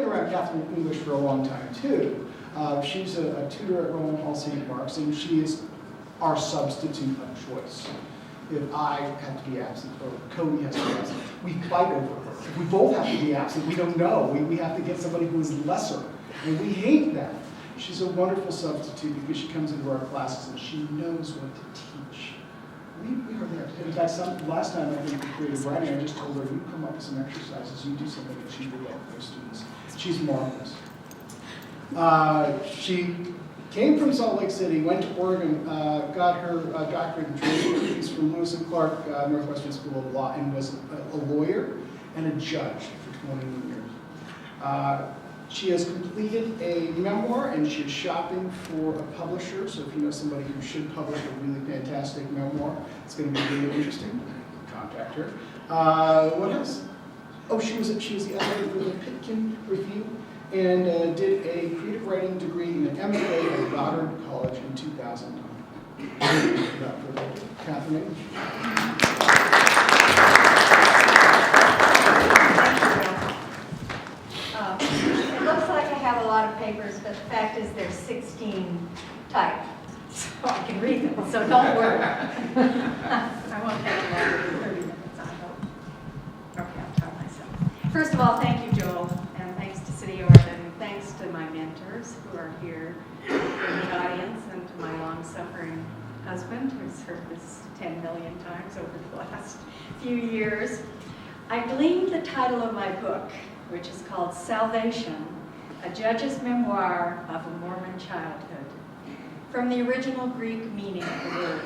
around Katherine English for a long time, too. She's a tutor at Rowan All St. Mark's, and she is our substitute of choice. If I have to be absent, or Cody has to be absent, we fight over her. If we both have to be absent, we don't know. We have to get somebody who is lesser, and we hate that. She's a wonderful substitute because she comes into our classes and she knows what to teach. We hardly have to. In fact, last time I think we created writing, I just told her, you come up with some exercises, you do something that she did well with her students. She's marvelous. She came from Salt Lake City, went to Oregon, got her doctorate in trade degrees from Lewis and Clark Northwestern School of Law, and was a lawyer and a judge for 20 years. She has completed a memoir, and she is shopping for a publisher. So if you know somebody who should publish a really fantastic memoir, it's going to be really interesting. Contact her. What else? Oh, she was the editor for the Pitkin Review, and did a creative writing degree in an MFA at Goddard College in 2009. Without further ado, Katherine English. It looks like I have a lot of papers, but the fact is there's 16 typed, so I can read them, so don't worry. I won't take longer than 30 minutes, I hope. Okay, I'll try myself. First of all, thank you, Joel, and thanks to City Oregon, and thanks to my mentors who are here in the audience, and to my long-suffering husband, who's heard this 10 million times over the last few years. I gleaned the title of my book, which is called Salvation, a Judge's Memoir of a Mormon Childhood, from the original Greek meaning of the word,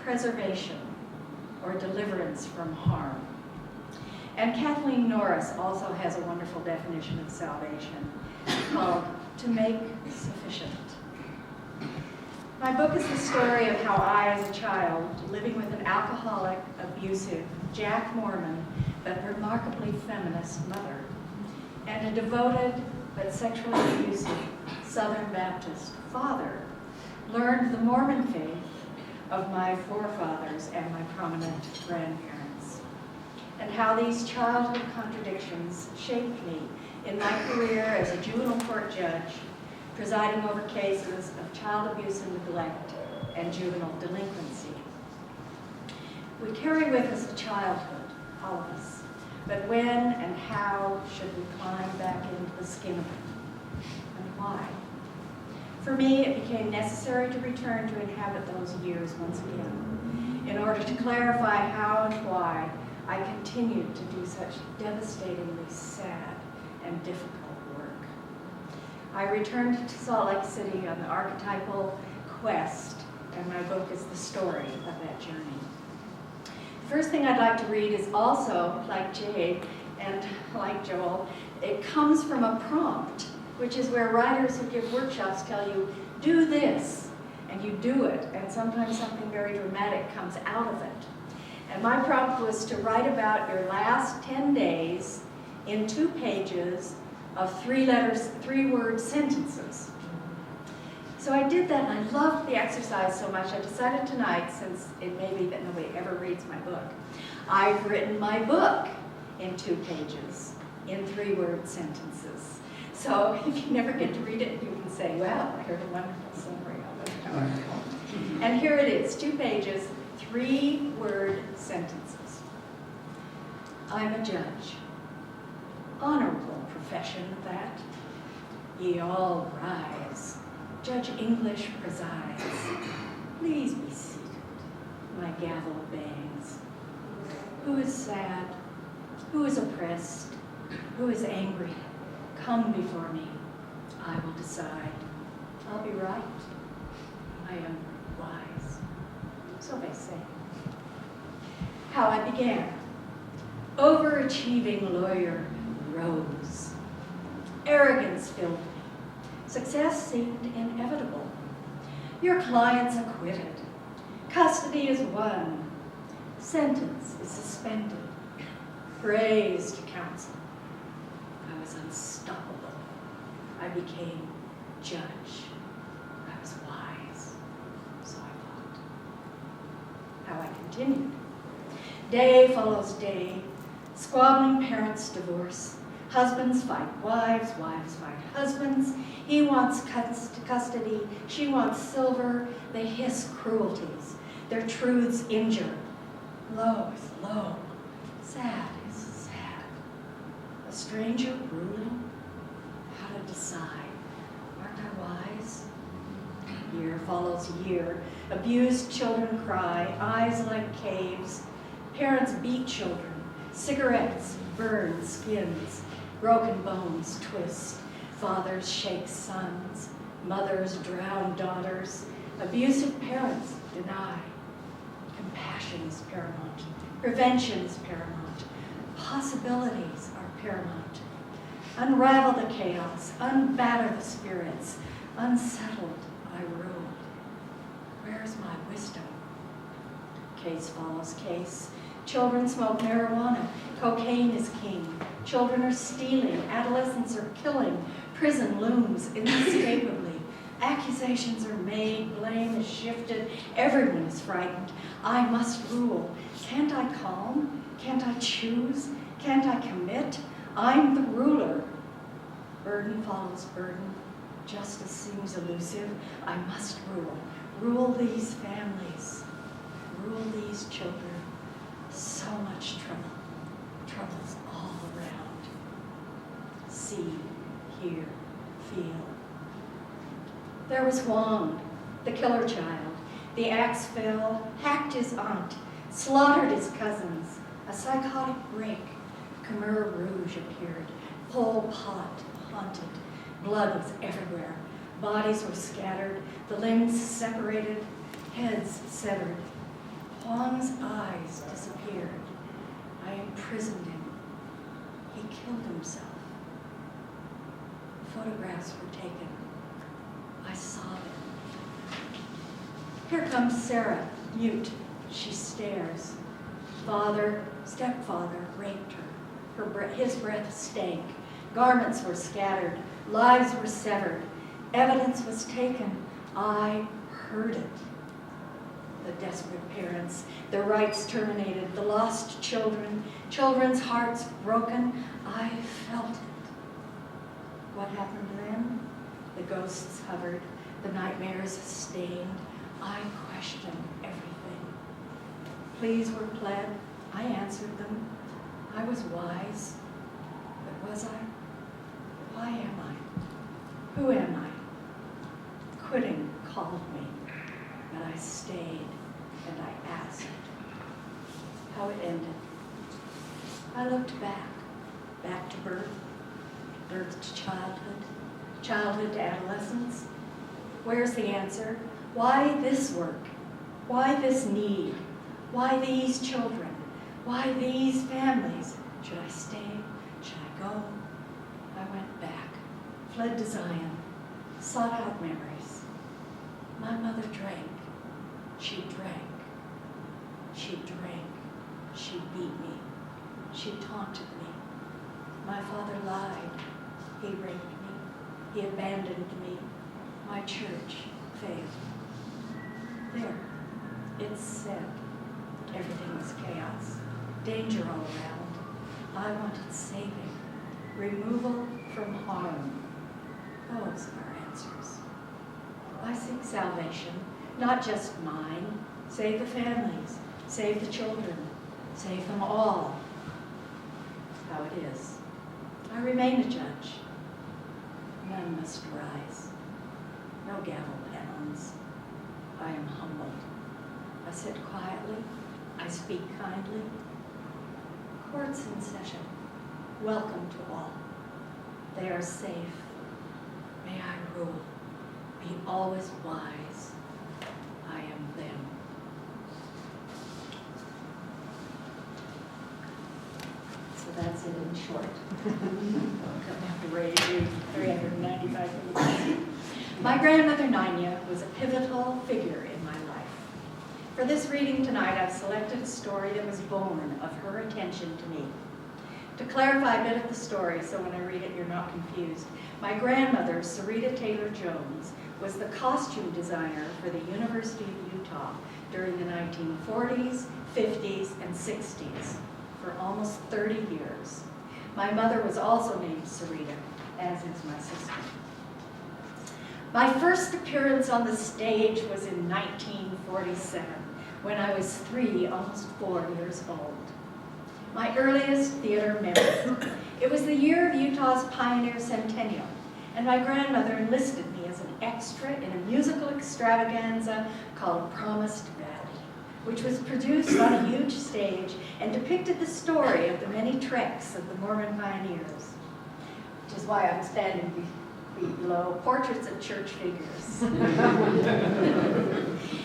preservation, or deliverance from harm. And Kathleen Norris also has a wonderful definition of salvation, called to make sufficient. My book is the story of how I, as a child, living with an alcoholic, abusive, Jack Mormon, but remarkably feminist mother, and a devoted but sexually abusive Southern Baptist father, learned the Mormon faith of my forefathers and my prominent grandparents, and how these childhood contradictions shaped me in my career as a juvenile court judge, presiding over cases of child abuse and neglect and juvenile delinquency. We carry with us a childhood, all of us, but when and how should we climb back into the skin of it, and why? For me, it became necessary to return to inhabit those years once again, in order to clarify how and why I continued to do such devastatingly sad and difficult work. I returned to Salt Lake City on the archetypal quest, and my book is the story of that journey. The first thing I'd like to read is also, like Jade and like Joel, it comes from a prompt, which is where writers who give workshops tell you, do this, and you do it, and sometimes something very dramatic comes out of it. And my prompt was to write about your last 10 days in 2 pages of 3-word sentences. So I did that, and I loved the exercise so much, I decided tonight, since it may be that nobody ever reads my book, I've written my book in 2 pages, in 3-word sentences. So if you never get to read it, you can say, well, I heard a wonderful summary of it. And here it is, 2 pages, 3-word sentences. I'm a judge. Honorable profession that. Ye all rise. Judge English presides. Please be seated. My gavel bangs. Who is sad? Who is oppressed? Who is angry? Come before me. I will decide. I'll be right. I am wise. So they say. How I began. Overachieving lawyer rose. Arrogance filled me. Success seemed inevitable. Your client's acquitted. Custody is won. Sentence is suspended. Praise to counsel. I was unstoppable. I became judge. I was wise. So I thought. How I continued. Day follows day. Squabbling parents' divorce. Husbands fight wives, wives fight husbands. He wants custody, she wants silver. They hiss cruelties, their truths injure. Low is low, sad is sad. A stranger ruling, how to decide. Aren't I wise? Year follows year. Abused children cry, eyes like caves. Parents beat children. Cigarettes burn skins. Broken bones twist. Fathers shake sons. Mothers drown daughters. Abusive parents deny. Compassion is paramount. Prevention is paramount. Possibilities are paramount. Unravel the chaos. Unbatter the spirits. Unsettled, I rule. Where's my wisdom? Case follows case. Children smoke marijuana. Cocaine is king. Children are stealing. Adolescents are killing. Prison looms inescapably. Accusations are made. Blame is shifted. Everyone is frightened. I must rule. Can't I calm? Can't I choose? Can't I commit? I'm the ruler. Burden follows burden. Justice seems elusive. I must rule. Rule these families. Rule these children. So much trouble. Trouble's all around. See, hear, feel. There was Wang, the killer child. The axe fell, hacked his aunt, slaughtered his cousins. A psychotic break. Khmer Rouge appeared. Pol Pot haunted. Blood was everywhere. Bodies were scattered, the limbs separated, heads severed. Huang's eyes disappeared. I imprisoned him. He killed himself. Photographs were taken. I saw them. Here comes Sarah, mute. She stares. Father, stepfather raped her. His breath stank. Garments were scattered. Lives were severed. Evidence was taken. I heard it. The desperate parents, their rights terminated, the lost children, children's hearts broken. I felt it. What happened then? The ghosts hovered, the nightmares stained. I questioned everything. Pleas were pled. I answered them. I was wise. But was I? Why am I? Who am I? Quitting called me, but I stayed and I asked how it ended. I looked back to birth, birth to childhood, childhood to adolescence. Where's the answer? Why this work? Why this need? Why these children? Why these families? Should I stay? Should I go? I went back, fled to Zion, sought out memories. My mother drank. She drank. She drank. She beat me. She taunted me. My father lied. He raped me. He abandoned me. My church failed. There, it's said. Everything was chaos. Danger all around. I wanted saving. Removal from harm. Those are answers. I seek salvation, not just mine. Save the families. Save the children. Save them all. How it is. I remain a judge. None must rise. No gavel pounds. I am humbled. I sit quietly. I speak kindly. Courts in session. Welcome to all. They are safe. May I rule. Be always wise. I am them. So that's it in short. I'm going to have to raise you 395 minutes. My grandmother Nanya was a pivotal figure in my life. For this reading tonight, I've selected a story that was born of her attention to me. To clarify a bit of the story, so when I read it, you're not confused, my grandmother, Sarita Taylor Jones, was the costume designer for the University of Utah during the 1940s, 50s, and 60s for almost 30 years. My mother was also named Sarita, as is my sister. My first appearance on the stage was in 1947, when I was 3, almost 4 years old. My earliest theater memory. It was the year of Utah's Pioneer Centennial, and my grandmother enlisted me as an extra in a musical extravaganza called Promised Valley, which was produced on a huge stage and depicted the story of the many treks of the Mormon pioneers, which is why I'm standing below portraits of church figures.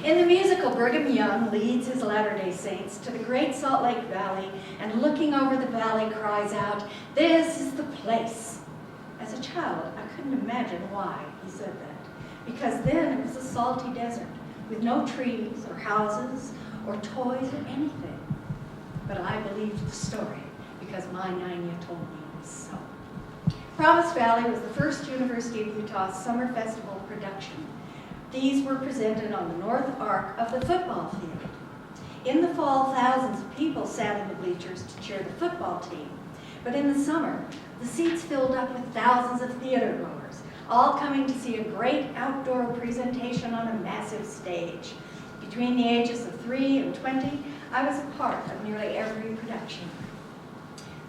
In the musical, Brigham Young leads his Latter-day Saints to the Great Salt Lake Valley, and looking over the valley cries out, "This is the place." As a child, I couldn't imagine why he said that, because then it was a salty desert with no trees or houses or toys or anything. But I believed the story because my Nanya told me it was so. Promise Valley was the first University of Utah Summer Festival production. These were presented on the north arc of the football field. In the fall, thousands of people sat in the bleachers to cheer the football team. But in the summer, the seats filled up with thousands of theater goers, all coming to see a great outdoor presentation on a massive stage. Between the ages of 3 and 20, I was a part of nearly every production.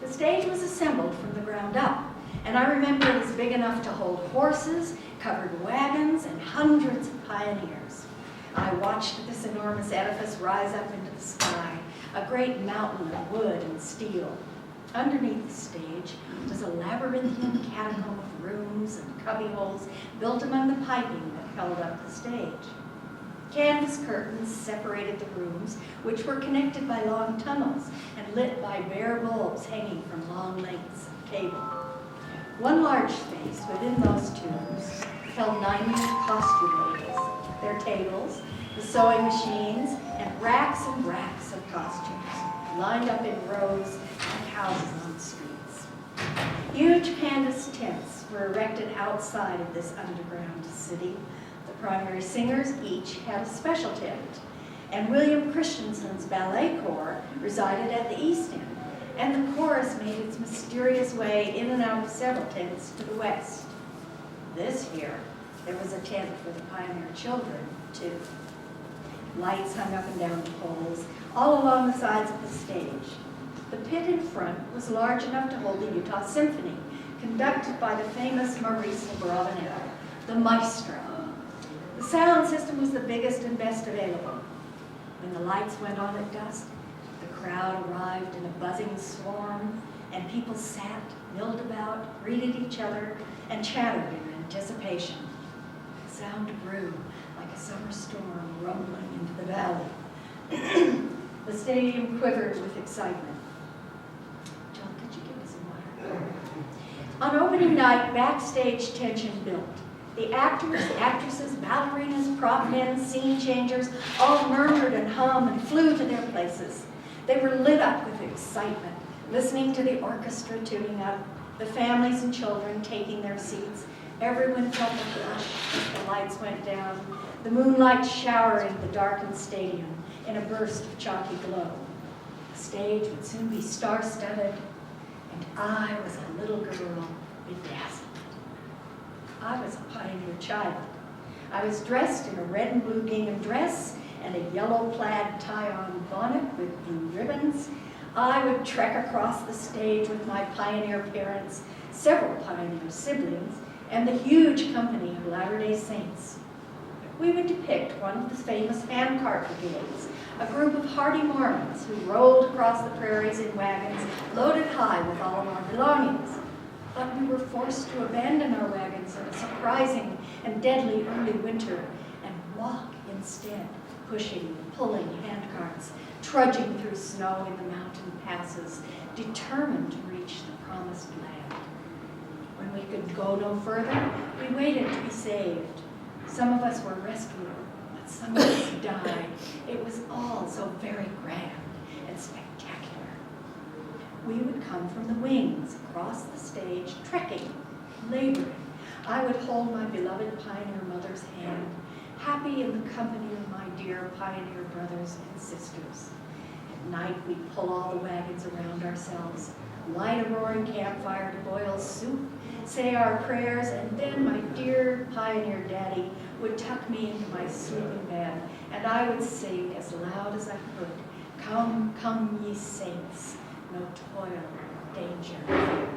The stage was assembled from the ground up, and I remember it was big enough to hold horses, covered wagons, and hundreds of pioneers. I watched this enormous edifice rise up into the sky, a great mountain of wood and steel. Underneath the stage was a labyrinthian catacomb of rooms and cubbyholes built among the piping that held up the stage. Canvas curtains separated the rooms, which were connected by long tunnels and lit by bare bulbs hanging from long lengths of cable. One large space within those tubes held 90 costume ladies, their tables, the sewing machines, and racks of costumes, lined up in rows like houses on the streets. Huge canvas tents were erected outside of this underground city. The primary singers each had a special tent, and William Christensen's ballet corps resided at the east end, and the chorus made its mysterious way in and out of several tents to the west. This year, there was a tent for the pioneer children, too. Lights hung up and down the poles, all along the sides of the stage. The pit in front was large enough to hold the Utah Symphony, conducted by the famous Maurice Abravanel, the maestro. The sound system was the biggest and best available. When the lights went on at dusk, the crowd arrived in a buzzing swarm, and people sat, milled about, greeted each other, and chattered in anticipation. The sound grew like a summer storm rumbling into the valley. The stadium quivered with excitement. John, could you give me some water? On opening night, backstage tension built. The actors, actresses, ballerinas, prop men, scene changers all murmured and hummed and flew to their places. They were lit up with excitement, listening to the orchestra tuning up, the families and children taking their seats. Everyone felt a flush as the lights went down, the moonlight showering the darkened stadium in a burst of chalky glow. The stage would soon be star-studded, and I was a little girl bedazzled. I was a pioneer child. I was dressed in a red and blue gingham dress and a yellow plaid tie-on bonnet with blue ribbons. I would trek across the stage with my pioneer parents, several pioneer siblings, and the huge company of Latter-day Saints. We would depict one of the famous handcart brigades, a group of hardy Mormons who rolled across the prairies in wagons loaded high with all of our belongings. But we were forced to abandon our wagons in a surprising and deadly early winter and walk instead, pushing and pulling handcarts, trudging through snow in the mountain passes, determined to reach the promised land. When we could go no further, we waited to be saved. Some of us were rescued, but some of us died. It was all so very grand and spectacular. We would come from the wings, across the stage, trekking, laboring. I would hold my beloved pioneer mother's hand, happy in the company of my dear pioneer brothers and sisters. At night, we'd pull all the wagons around ourselves, light a roaring campfire to boil soup, say our prayers, and then my dear pioneer daddy would tuck me into my sleeping bag, and I would sing as loud as I could, "Come, come, ye saints, no toil, danger, fear."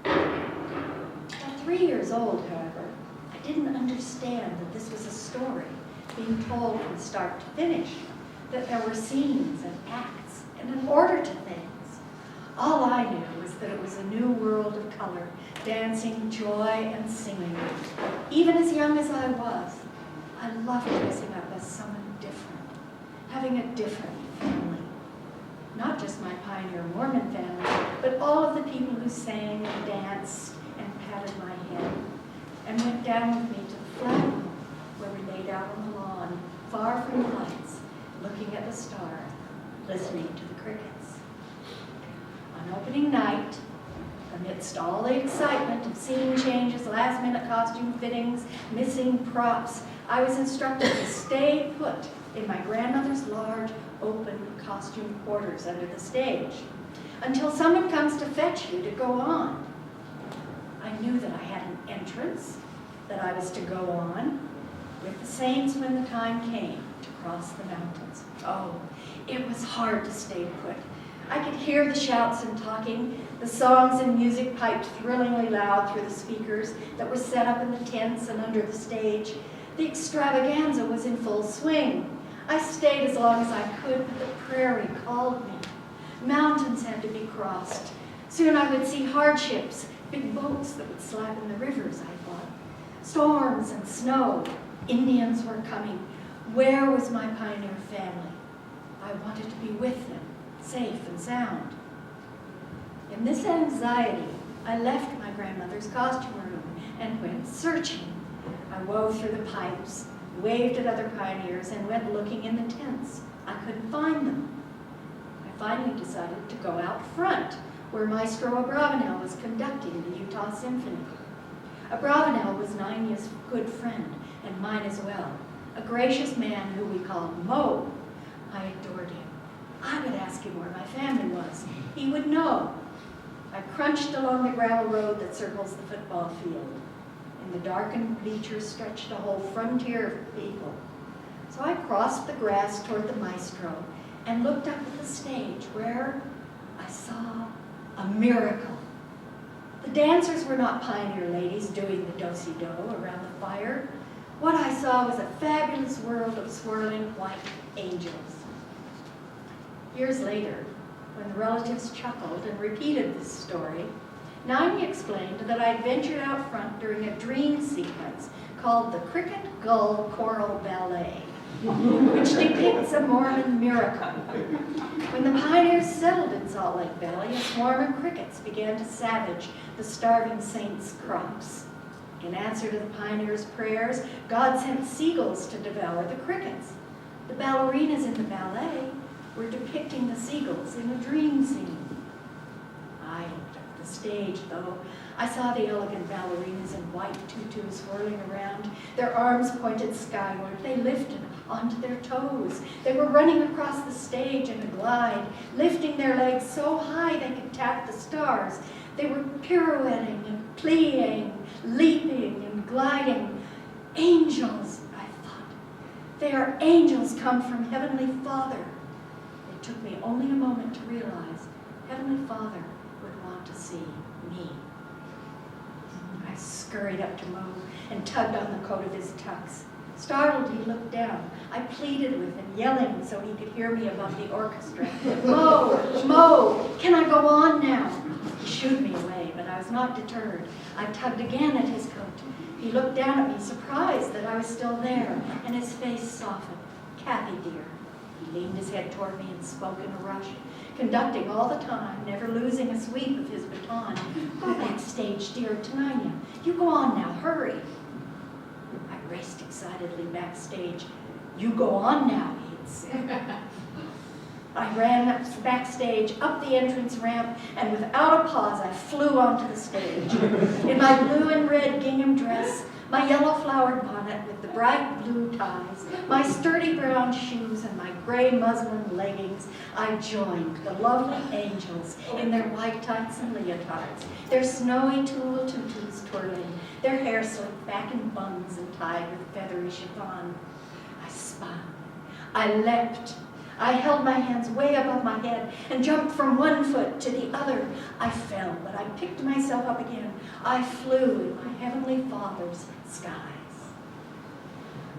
At 3 years old, however, I didn't understand that this was a story being told from start to finish, that there were scenes and acts and an order to things. All I knew was that it was a new world of color, dancing, joy, and singing. Even as young as I was, I loved dressing up as someone different, having a different family. Not just my pioneer Mormon family, but all of the people who sang and danced and patted my head and went down with me to the flagpole where we laid out on the lawn, far from the lights, looking at the stars, listening to the crickets. On opening night, amidst all the excitement of scene changes, last-minute costume fittings, missing props, I was instructed to stay put in my grandmother's large, open costume quarters under the stage until someone comes to fetch you to go on. I knew that I had an entrance, that I was to go on with the saints when the time came to cross the mountains. Oh, it was hard to stay put. I could hear the shouts and talking, the songs and music piped thrillingly loud through the speakers that were set up in the tents and under the stage. The extravaganza was in full swing. I stayed as long as I could, but the prairie called me. Mountains had to be crossed. Soon I would see hardships, big boats that would slap in the rivers, I thought. Storms and snow. Indians were coming. Where was my pioneer family? I wanted to be with them, safe and sound. In this anxiety, I left my grandmother's costume room and went searching. I wove through the pipes, waved at other pioneers, and went looking in the tents. I couldn't find them. I finally decided to go out front, where Maestro Abravanel was conducting the Utah Symphony. Abravanel was Nania's good friend, and mine as well, a gracious man who we called Mo. I adored him. I would ask him where my family was. He would know. I crunched along the gravel road that circles the football field. In the darkened bleachers stretched a whole frontier of people. So I crossed the grass toward the maestro and looked up at the stage where I saw a miracle. The dancers were not pioneer ladies doing the do-si-do around the fire. What I saw was a fabulous world of swirling white angels. Years later, when the relatives chuckled and repeated this story, Nani explained that I ventured out front during a dream sequence called the Cricket Gull Choral Ballet, which depicts a Mormon miracle. When the pioneers settled in Salt Lake Valley, Mormon crickets began to savage the starving saints' crops. In answer to the pioneers' prayers, God sent seagulls to devour the crickets. The ballerinas in the ballet were depicting the seagulls in a dream scene. I looked up the stage, though. I saw the elegant ballerinas in white tutus whirling around, their arms pointed skyward. They lifted onto their toes. They were running across the stage in a glide, lifting their legs so high they could tap the stars. They were pirouetting and plying, leaping and gliding. Angels, I thought. They are angels come from Heavenly Father. It took me only a moment to realize Heavenly Father would want to see me. I scurried up to Mo and tugged on the coat of his tux. Startled, he looked down. I pleaded with him, yelling so he could hear me above the orchestra. Mo, Mo, can I go on now? He shooed me away, but I was not deterred. I tugged again at his coat. He looked down at me, surprised that I was still there, and his face softened. Kathy, dear. He leaned his head toward me and spoke in a rush, conducting all the time, never losing a sweep of his baton. Go backstage, dear, to Nania. You go on now, hurry. I raced excitedly backstage. You go on now, he'd said. I ran backstage, up the entrance ramp, and without a pause, I flew onto the stage. In my blue and red gingham dress, my yellow flowered bonnet with the bright blue ties, my sturdy brown shoes, and my gray muslin leggings, I joined the lovely angels in their white tights and leotards, their snowy tulle tutus twirling, their hair slicked back in buns and tied with feathery chiffon. I spun, I leapt, I held my hands way above my head and jumped from one foot to the other. I fell, but I picked myself up again. I flew in my Heavenly Father's skies.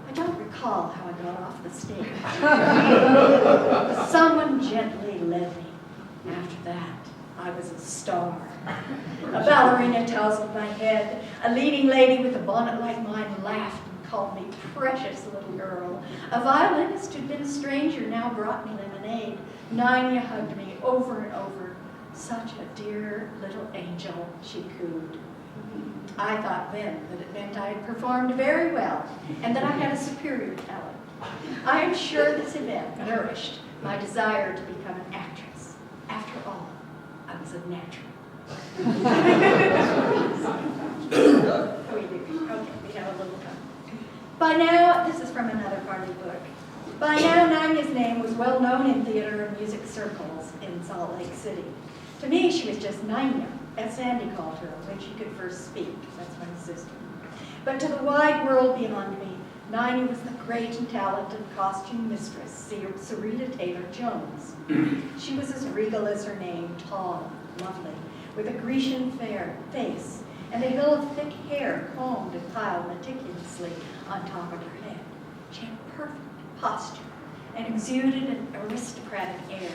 I don't recall how I got off the stage. Someone gently led me. After that, I was a star. A ballerina tousled my head. A leading lady with a bonnet like mine laughed and called me precious little girl. A violinist who'd been a stranger now brought me lemonade. Nina hugged me over and over. Such a dear little angel, she cooed. I thought then that it meant I had performed very well and that I had a superior talent. I am sure this event nourished my desire to become an actress. After all, I was a natural. Oh, we do. Okay, we have a little time. By now, this is from another party book. By now, Nina's name was well known in theater and music circles in Salt Lake City. To me, she was just Nina, as Sandy called her when she could first speak. That's my sister. But to the wide world beyond me, Nina was the great and talented costume mistress, Sarita Taylor Jones. She was as regal as her name, tall, lovely, with a Grecian fair face and a hill of thick hair combed and piled meticulously on top of her head. She had perfect posture and exuded an aristocratic air.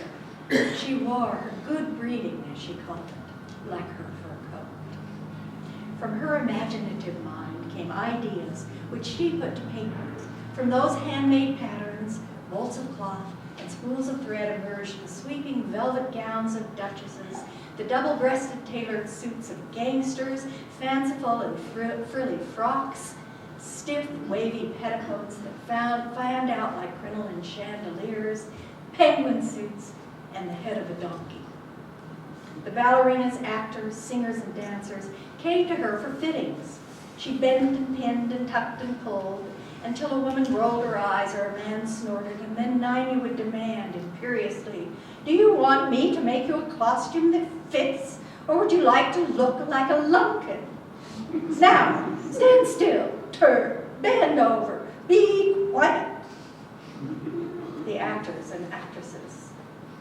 She wore her good breeding, as she called it, like her fur coat. From her imaginative mind came ideas which she put to paper. From those handmade patterns, bolts of cloth, and spools of thread emerged the sweeping velvet gowns of duchesses, the double-breasted tailored suits of gangsters, fanciful and frilly frocks, stiff, wavy petticoats that fanned out like crinoline chandeliers, penguin suits, and the head of a donkey. The ballerinas, actors, singers, and dancers came to her for fittings. She bent and pinned and tucked and pulled until a woman rolled her eyes or a man snorted, and then Nina would demand imperiously, "Do you want me to make you a costume that fits, or would you like to look like a lumpkin? Now, stand still, turn, bend over, be quiet." The actors and actresses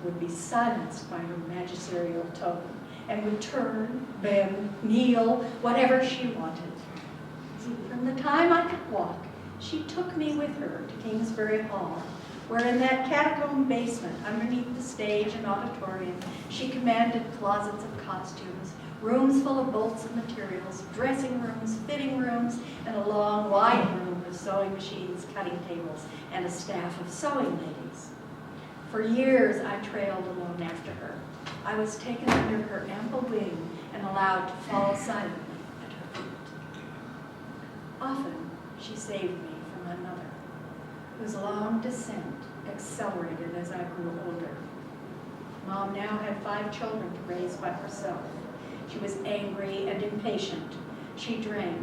would be silenced by her magisterial tone and would turn, bend, kneel, whatever she wanted. From the time I could walk, she took me with her to Kingsbury Hall, where in that catacomb basement underneath the stage and auditorium, she commanded closets of costumes, rooms full of bolts of materials, dressing rooms, fitting rooms, and a long, wide room with sewing machines, cutting tables, and a staff of sewing ladies. For years, I trailed alone after her. I was taken under her ample wing and allowed to fall silently at her feet. Often, she saved me from another, whose long descent accelerated as I grew older. Mom now had 5 children to raise by herself. She was angry and impatient. She drank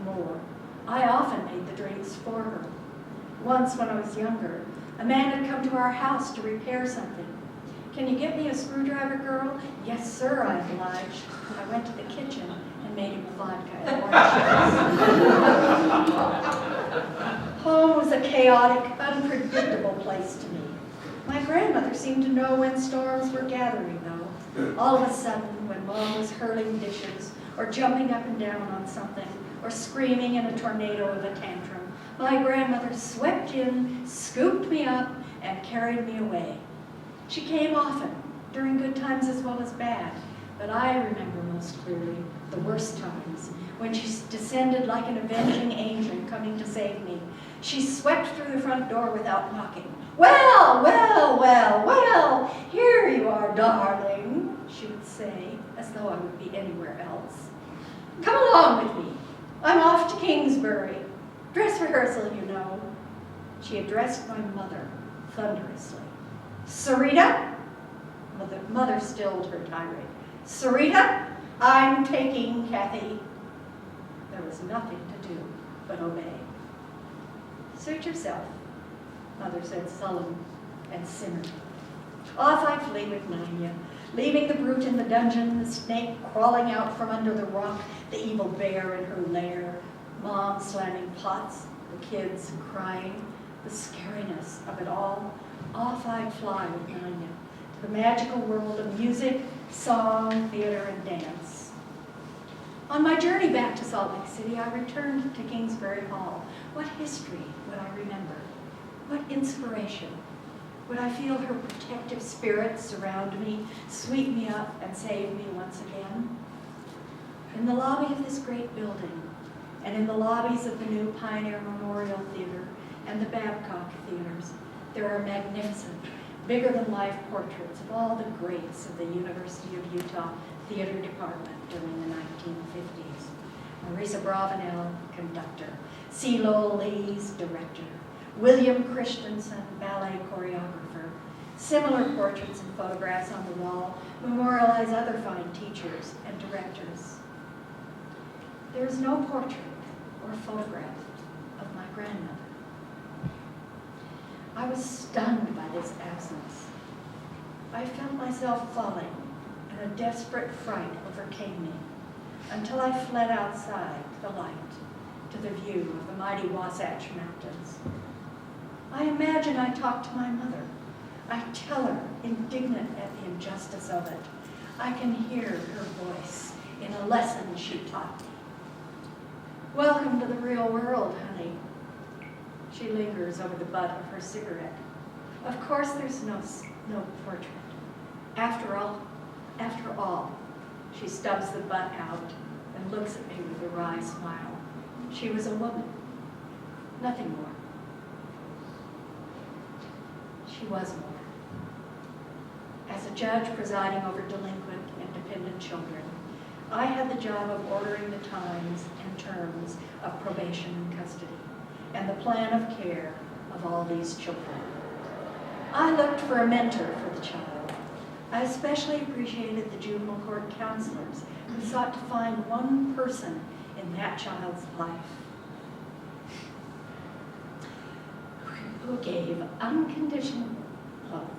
more. I often made the drinks for her. Once, when I was younger, a man had come to our house to repair something. "Can you get me a screwdriver, girl?" "Yes, sir," I obliged. I went to the kitchen and made him a vodka and orange juice. Home was a chaotic, unpredictable place to me. My grandmother seemed to know when storms were gathering, though. All of a sudden, when Mom was hurling dishes, or jumping up and down on something, or screaming in a tornado of a tantrum, my grandmother swept in, scooped me up, and carried me away. She came often, during good times as well as bad, but I remember most clearly the worst times, when she descended like an avenging angel coming to save me. She swept through the front door without knocking. "Well, well, well, well, here you are, darling," she would say, as though I would be anywhere else. "Come along with me. I'm off to Kingsbury. Dress rehearsal, you know." She addressed my mother thunderously. "Sarita?" Mother stilled her tirade. "Sarita, I'm taking Kathy." There was nothing to but obey. Suit yourself, Mother said, sullen and simmering. Off I flee with Nanya, leaving the brute in the dungeon, the snake crawling out from under the rock, the evil bear in her lair, Mom slamming pots, the kids crying, the scariness of it all. Off I'd fly with Nanya, to the magical world of music, song, theater, and dance. On my journey back to Salt Lake City, I returned to Kingsbury Hall. What history would I remember? What inspiration? Would I feel her protective spirit surround me, sweep me up, and save me once again? In the lobby of this great building, and in the lobbies of the new Pioneer Memorial Theater and the Babcock Theaters, there are magnificent, bigger-than-life portraits of all the greats of the University of Utah Theater Department during the 1950s. Marisa Bravenel, conductor. C. Lowell Lees, director. William Christensen, ballet choreographer. Similar portraits and photographs on the wall memorialize other fine teachers and directors. There is no portrait or photograph of my grandmother. I was stunned by this absence. I felt myself falling, and a desperate fright overcame me until I fled outside to the light, to the view of the mighty Wasatch Mountains. I imagine I talk to my mother. I tell her, indignant at the injustice of it. I can hear her voice in a lesson she taught me. Welcome to the real world, honey. She lingers over the butt of her cigarette. Of course there's no portrait. After all, she stubs the butt out and looks at me with a wry smile. She was a woman, nothing more. She was more. As a judge presiding over delinquent and dependent children, I had the job of ordering the times and terms of probation and custody, and the plan of care of all these children. I looked for a mentor for the child. I especially appreciated the juvenile court counselors who sought to find one person in that child's life who gave unconditional love.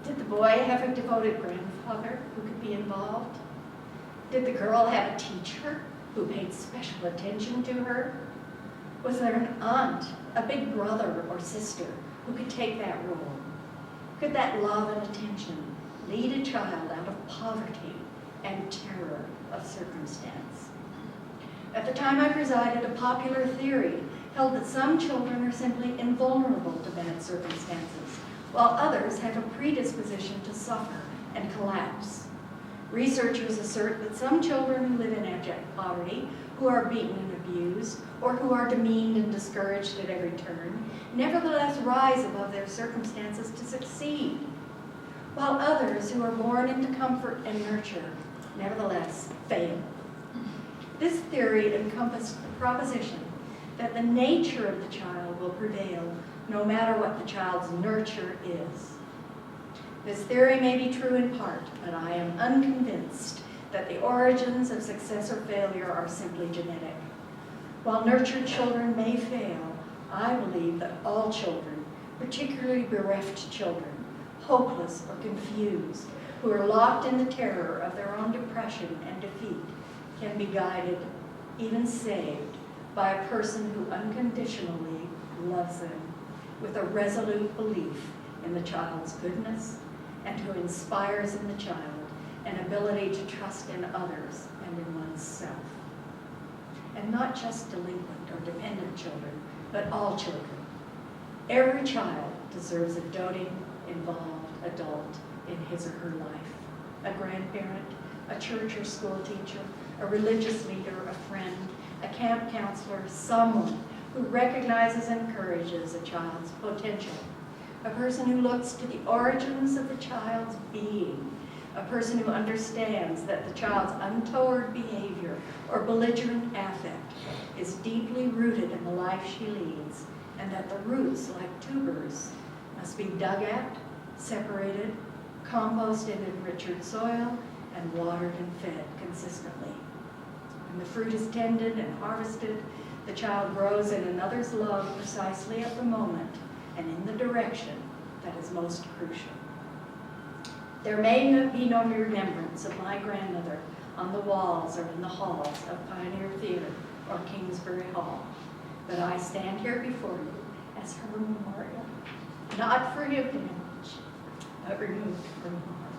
Did the boy have a devoted grandfather who could be involved? Did the girl have a teacher who paid special attention to her? Was there an aunt, a big brother or sister who could take that role? Could that love and attention lead a child out of poverty and terror of circumstance? At the time I presided, a popular theory held that some children are simply invulnerable to bad circumstances, while others have a predisposition to suffer and collapse. Researchers assert that some children who live in abject poverty, who are beaten and abused, or who are demeaned and discouraged at every turn, nevertheless rise above their circumstances to succeed, while others who are born into comfort and nurture nevertheless fail. This theory encompassed the proposition that the nature of the child will prevail no matter what the child's nurture is. This theory may be true in part, but I am unconvinced that the origins of success or failure are simply genetic. While nurtured children may fail, I believe that all children, particularly bereft children, hopeless or confused, who are locked in the terror of their own depression and defeat, can be guided, even saved, by a person who unconditionally loves them, with a resolute belief in the child's goodness, and who inspires in the child an ability to trust in others and in oneself. And not just delinquent or dependent children, but all children. Every child deserves a doting, involved adult in his or her life. A grandparent, a church or school teacher, a religious leader, a friend, a camp counselor, someone who recognizes and encourages a child's potential. A person who looks to the origins of the child's being. A person who understands that the child's untoward behavior or belligerent affect is deeply rooted in the life she leads, and that the roots, like tubers, must be dug at, separated, composted in enriched soil, and watered and fed consistently. When the fruit is tended and harvested, the child grows in another's love precisely at the moment and in the direction that is most crucial. There may be no remembrance of my grandmother on the walls or in the halls of Pioneer Theater or Kingsbury Hall, but I stand here before you as her memorial, not for your image, but removed from her heart.